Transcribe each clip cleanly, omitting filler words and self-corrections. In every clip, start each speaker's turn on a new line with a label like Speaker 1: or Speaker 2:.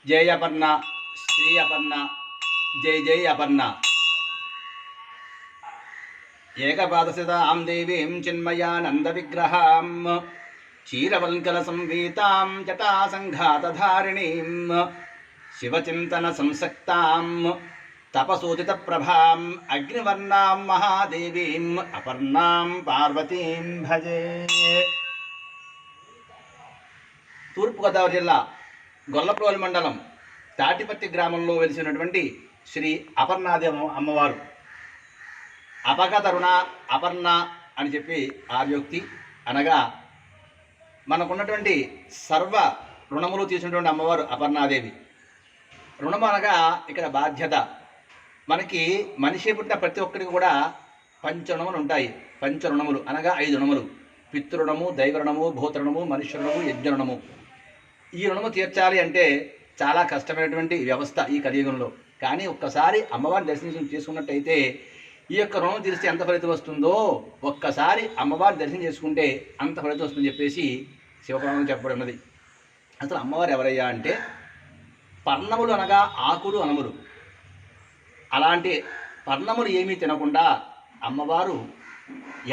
Speaker 1: జయ అపర్ణ, శ్రీ అపర్ణ, జై జై అపర్ణ. ఏకపాదస్థితాం దేవీం చిన్మయానంద విగ్రహాం క్షీరవల్కల సంవీతాం జటాసంఘాతధారిణీం శివచింతన సంసక్తాం తపసూదిత ప్రభాం అగ్నివర్ణాం మహాదేవీం అపర్ణాం పార్వతీం భజే. తూర్పుగోదావరి జిల్లా గొల్లప్రోలు మండలం తాటిపత్తి గ్రామంలో వెలిసినటువంటి శ్రీ అపర్ణాదేవి అమ్మవారు. అపగతరుణ అపర్ణ అని చెప్పి ఆర్యోక్తి అనగా మనకున్నటువంటి సర్వ రుణములు తీసినటువంటి అమ్మవారు అపర్ణాదేవి. రుణము అనగా ఇక్కడ బాధ్యత. మనకి మనిషి పుట్టిన ప్రతి ఒక్కరికి కూడా పంచరుణములు ఉంటాయి. పంచరుణములు అనగా 5 రుణములు: పితృణము, దైవరుణము, భూతరుణము, మనుష్య రుణము, యజ్ఞ రుణము. ఈ రుణము తీర్చాలి అంటే చాలా కష్టమైనటువంటి వ్యవస్థ ఈ కలియుగంలో. కానీ ఒక్కసారి అమ్మవారిని దర్శనం చేసుకున్నట్టయితే ఈ యొక్క రుణం తీరిస్తే ఎంత ఫలితం వస్తుందో ఒక్కసారి అమ్మవారిని దర్శనం చేసుకుంటే అంత ఫలితం వస్తుందని చెప్పేసి శివపురాణం చెప్పబడినది. అసలు అమ్మవారు ఎవరయ్యా అంటే పర్ణములు అనగా ఆకులు అనములు. అలాంటి పర్ణములు ఏమీ తినకుండా అమ్మవారు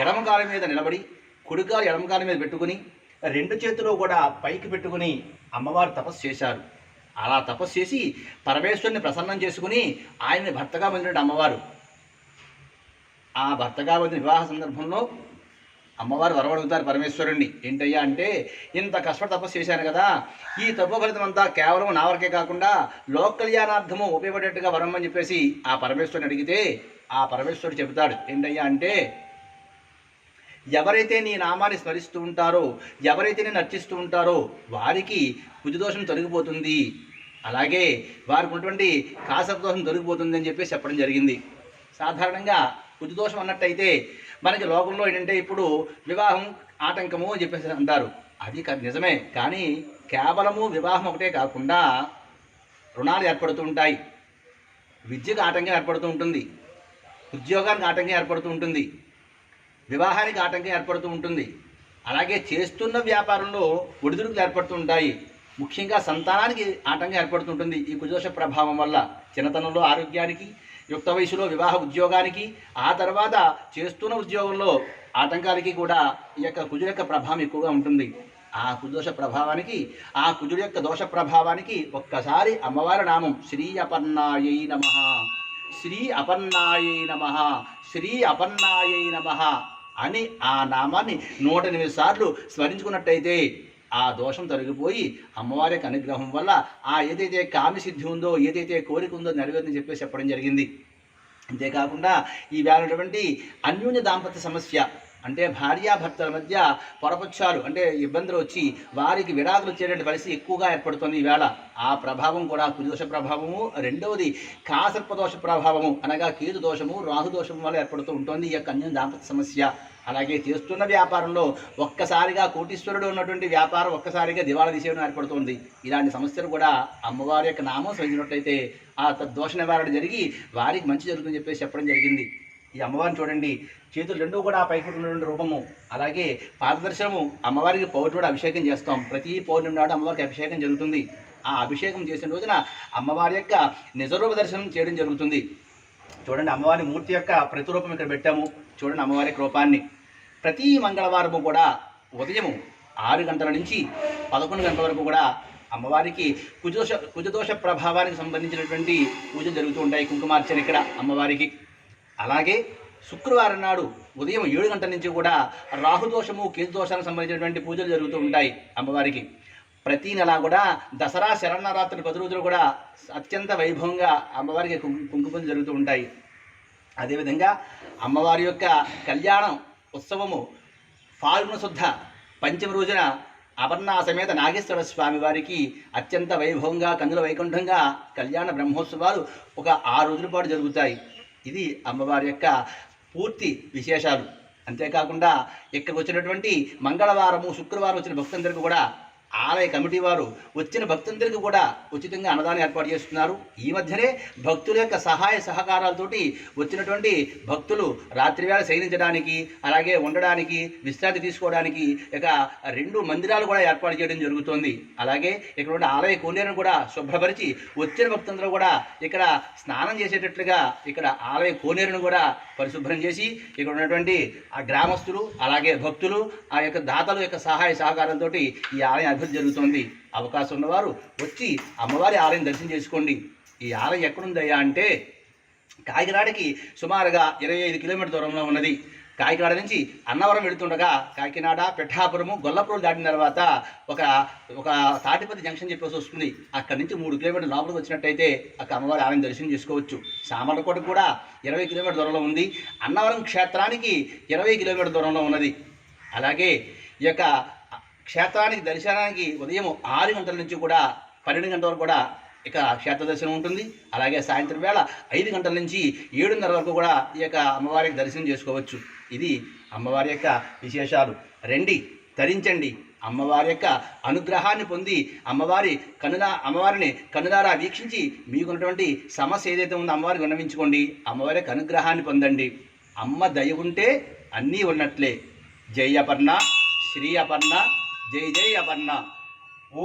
Speaker 1: ఎడమకాల మీద నిలబడి కుడికాలు ఎడమకాల మీద పెట్టుకుని 2 చేతులు కూడా పైకి పెట్టుకుని అమ్మవారు తపస్సు చేశారు. అలా తపస్సు చేసి పరమేశ్వరుని ప్రసన్నం చేసుకుని ఆయన్ని భర్తగా పొందిన అమ్మవారు. ఆ భర్తగా పొందిన వివాహ సందర్భంలో అమ్మవారు వరమడుగుతారు పరమేశ్వరుణ్ణి. ఏంటయ్యా అంటే, ఇంత కష్టపడి తపస్సు చేశాను కదా, ఈ తపో ఫలితం అంతా కేవలం నా వరకే కాకుండా లోక కళ్యాణార్థము ఉపయోగపడేట్టుగా వరం అని చెప్పేసి ఆ పరమేశ్వరుని అడిగితే ఆ పరమేశ్వరుడు చెబుతాడు. ఏంటయ్యా అంటే, ఎవరైతే నీ నామాన్ని స్మరిస్తూ ఉంటారో, ఎవరైతే నేను అర్చిస్తూ ఉంటారో వారికి కుజదోషం తొలగిపోతుంది, అలాగే వారికి ఉన్నటువంటి కాసపదోషం తొలగిపోతుంది అని చెప్పేసి చెప్పడం జరిగింది. సాధారణంగా కుజదోషం అన్నట్టయితే మనకి లోకంలో ఏంటంటే ఇప్పుడు వివాహం ఆటంకము అని చెప్పేసి అంటారు. అది నిజమే. కానీ కేవలము వివాహం ఒకటే కాకుండా రుణాలు ఏర్పడుతూ ఉంటాయి, విద్యకు ఆటంకం ఏర్పడుతూ ఉంటుంది, ఉద్యోగానికి ఆటంకం ఏర్పడుతూ ఉంటుంది, వివాహానికి ఆటంకం ఏర్పడుతూ ఉంటుంది, అలాగే చేస్తున్న వ్యాపారంలో ఒడిదుడుకులు ఏర్పడుతూ ఉంటాయి. ముఖ్యంగా సంతానానికి ఆటంకం ఏర్పడుతుంటుంది ఈ కుజదోష ప్రభావం వల్ల. చిన్నతనంలో ఆరోగ్యానికి, యుక్త వయసులో వివాహ ఉద్యోగానికి, ఆ తర్వాత చేస్తున్న ఉద్యోగంలో ఆటంకాలకి కూడా ఈ యొక్క కుజుడు యొక్క ప్రభావం ఎక్కువగా ఉంటుంది. ఆ కుజదోష ప్రభావానికి, ఆ కుజుడు యొక్క దోష ప్రభావానికి ఒక్కసారి అమ్మవారి నామం శ్రీ అపర్ణాయై నమః, శ్రీ అపర్ణాయై నమః, శ్రీ అపర్ణాయై నమః అని ఆ నామాన్ని 108 సార్లు స్మరించుకున్నట్టయితే ఆ దోషం తొలగిపోయి అమ్మవారి యొక్క అనుగ్రహం వల్ల ఆ ఏదైతే కామ్యసిద్ధి ఉందో, ఏదైతే కోరిక ఉందో నెరవేరని చెప్పేసి చెప్పడం జరిగింది. అంతేకాకుండా ఈ వేళటువంటి అన్యోన్య దాంపత్య సమస్య అంటే భార్యాభర్తల మధ్య పొరపక్షాలు అంటే ఇబ్బందులు వచ్చి వారికి విడాకులు వచ్చేటువంటి పరిస్థితి ఎక్కువగా ఏర్పడుతుంది ఈవేళ. ఆ ప్రభావం కూడా కుజదోష ప్రభావము. రెండవది కాసర్పదోష ప్రభావము అనగా కేతు దోషము, రాహుదోషము వల్ల ఏర్పడుతూ ఉంటుంది ఈ యొక్క అన్యోన్య దాంపత్య సమస్య. అలాగే చేస్తున్న వ్యాపారంలో ఒక్కసారిగా కోటీశ్వరుడు ఉన్నటువంటి వ్యాపారం ఒక్కసారిగా దివాళా తీసేయడం ఏర్పడుతుంది. ఇలాంటి సమస్యలు కూడా అమ్మవారి యొక్క నామం స్మరించినట్లయితే ఆ దోష నివారణ జరిగి వారికి మంచి జరుగుతుందని చెప్పేసి చెప్పడం జరిగింది. ఈ అమ్మవారిని చూడండి, చేతులు 2 కూడా పైకి ఉన్నటువంటి రూపము. అలాగే పాదదర్శనము. అమ్మవారికి పౌర్ణమి అభిషేకం చేస్తాం. ప్రతి పౌర్ణమి నాడు అమ్మవారికి అభిషేకం జరుగుతుంది. ఆ అభిషేకం చేసిన రోజున అమ్మవారి యొక్క నిజరూప దర్శనం చేయడం జరుగుతుంది. చూడండి, అమ్మవారి మూర్తి యొక్క ప్రతిరూపం ఇక్కడ పెట్టాము. చూడండి అమ్మవారి రూపాన్ని. ప్రతి మంగళవారము కూడా ఉదయం 6 గంటల నుంచి 11 గంటల వరకు కూడా అమ్మవారికి కుజదోష ప్రభావానికి సంబంధించినటువంటి పూజలు జరుగుతూ ఉంటాయి. కుంకుమార్చన ఇక్కడ అమ్మవారికి. అలాగే శుక్రవారం నాడు ఉదయం 7 గంటల నుంచి కూడా రాహుదోషము, కేతుదోషానికి సంబంధించినటువంటి పూజలు జరుగుతూ ఉంటాయి అమ్మవారికి. ప్రతి నెల కూడా దసరా శరన్నరాత్రి 10 రోజులు కూడా అత్యంత వైభవంగా అమ్మవారికి కుంకుమ జరుగుతూ ఉంటాయి. అదేవిధంగా అమ్మవారి యొక్క కళ్యాణం ఉత్సవము ఫాల్గుణ శుద్ధ పంచమి రోజున అపర్ణా సమేత నాగేశ్వర స్వామి వారికి అత్యంత వైభవంగా కన్నుల వైకుంఠంగా కళ్యాణ బ్రహ్మోత్సవాలు ఒక 6 రోజుల పాటు జరుగుతాయి. ఇది అమ్మవారి యొక్క పూర్తి విశేషాలు. అంతేకాకుండా ఇక్కడికి వచ్చినటువంటి మంగళవారము, శుక్రవారం వచ్చిన భక్తులందరికీ కూడా ఆలయ కమిటీ వారు వచ్చిన భక్తులందరికీ కూడా ఉచితంగా అన్నదానం ఏర్పాటు చేస్తున్నారు. ఈ మధ్యనే భక్తుల యొక్క సహాయ సహకారాలతోటి వచ్చినటువంటి భక్తులు రాత్రివేళ శయనించడానికి, అలాగే ఉండడానికి, విశ్రాంతి తీసుకోవడానికి ఇక 2 మందిరాలు కూడా ఏర్పాటు చేయడం జరుగుతోంది. అలాగే ఇక్కడ ఉన్న ఆలయ కోనేరును కూడా శుభ్రపరిచి వచ్చిన భక్తులందరూ కూడా ఇక్కడ స్నానం చేసేటట్లుగా ఇక్కడ ఆలయ కోనేరును కూడా పరిశుభ్రం చేసి ఇక్కడ ఉన్నటువంటి ఆ గ్రామస్తులు, అలాగే భక్తులు, ఆ యొక్క దాతల యొక్క సహాయ సహకారంతో ఈ ఆలయం అభివృద్ధి జరుగుతుంది. అవకాశం ఉన్నవారు వచ్చి అమ్మవారి ఆలయం దర్శనం చేసుకోండి. ఈ ఆలయం ఎక్కడుందయ్యా అంటే కాకినాడకి సుమారుగా 25 కిలోమీటర్ దూరంలో ఉన్నది. కాకినాడ నుంచి అన్నవరం వెళుతుండగా కాకినాడ, పిఠాపురము, గొల్లపురం దాటిన తర్వాత ఒక తాటిపతి జంక్షన్ చెప్పేసి వస్తుంది. అక్కడి నుంచి 3 కిలోమీటర్ల లోపలికి వచ్చినట్టయితే అక్కడ అమ్మవారి ఆలయం దర్శనం చేసుకోవచ్చు. సామర్లకోట కూడా 20 కిలోమీటర్ దూరంలో ఉంది. అన్నవరం క్షేత్రానికి 20 కిలోమీటర్ దూరంలో ఉన్నది. అలాగే ఈ యొక్క క్షేత్రానికి దర్శనానికి ఉదయం 6 గంటల నుంచి కూడా 12 గంటల వరకు కూడా ఇక క్షేత్ర దర్శనం ఉంటుంది. అలాగే సాయంత్రం వేళ 5 గంటల నుంచి 7:30 వరకు కూడా ఈ యొక్క అమ్మవారికి దర్శనం చేసుకోవచ్చు. ఇది అమ్మవారి యొక్క విశేషాలు. రండి, తరించండి, అమ్మవారి యొక్క అనుగ్రహాన్ని పొంది అమ్మవారిని కనులారా వీక్షించి మీకున్నటువంటి సమస్య ఏదైతే ఉందో అమ్మవారికి విన్నవించుకోండి. అమ్మవారి యొక్క అనుగ్రహాన్ని పొందండి. అమ్మ దయ ఉంటే అన్నీ ఉన్నట్లే. జై అపర్ణ, శ్రీ అపర్ణ, జై జై అపర్ణ.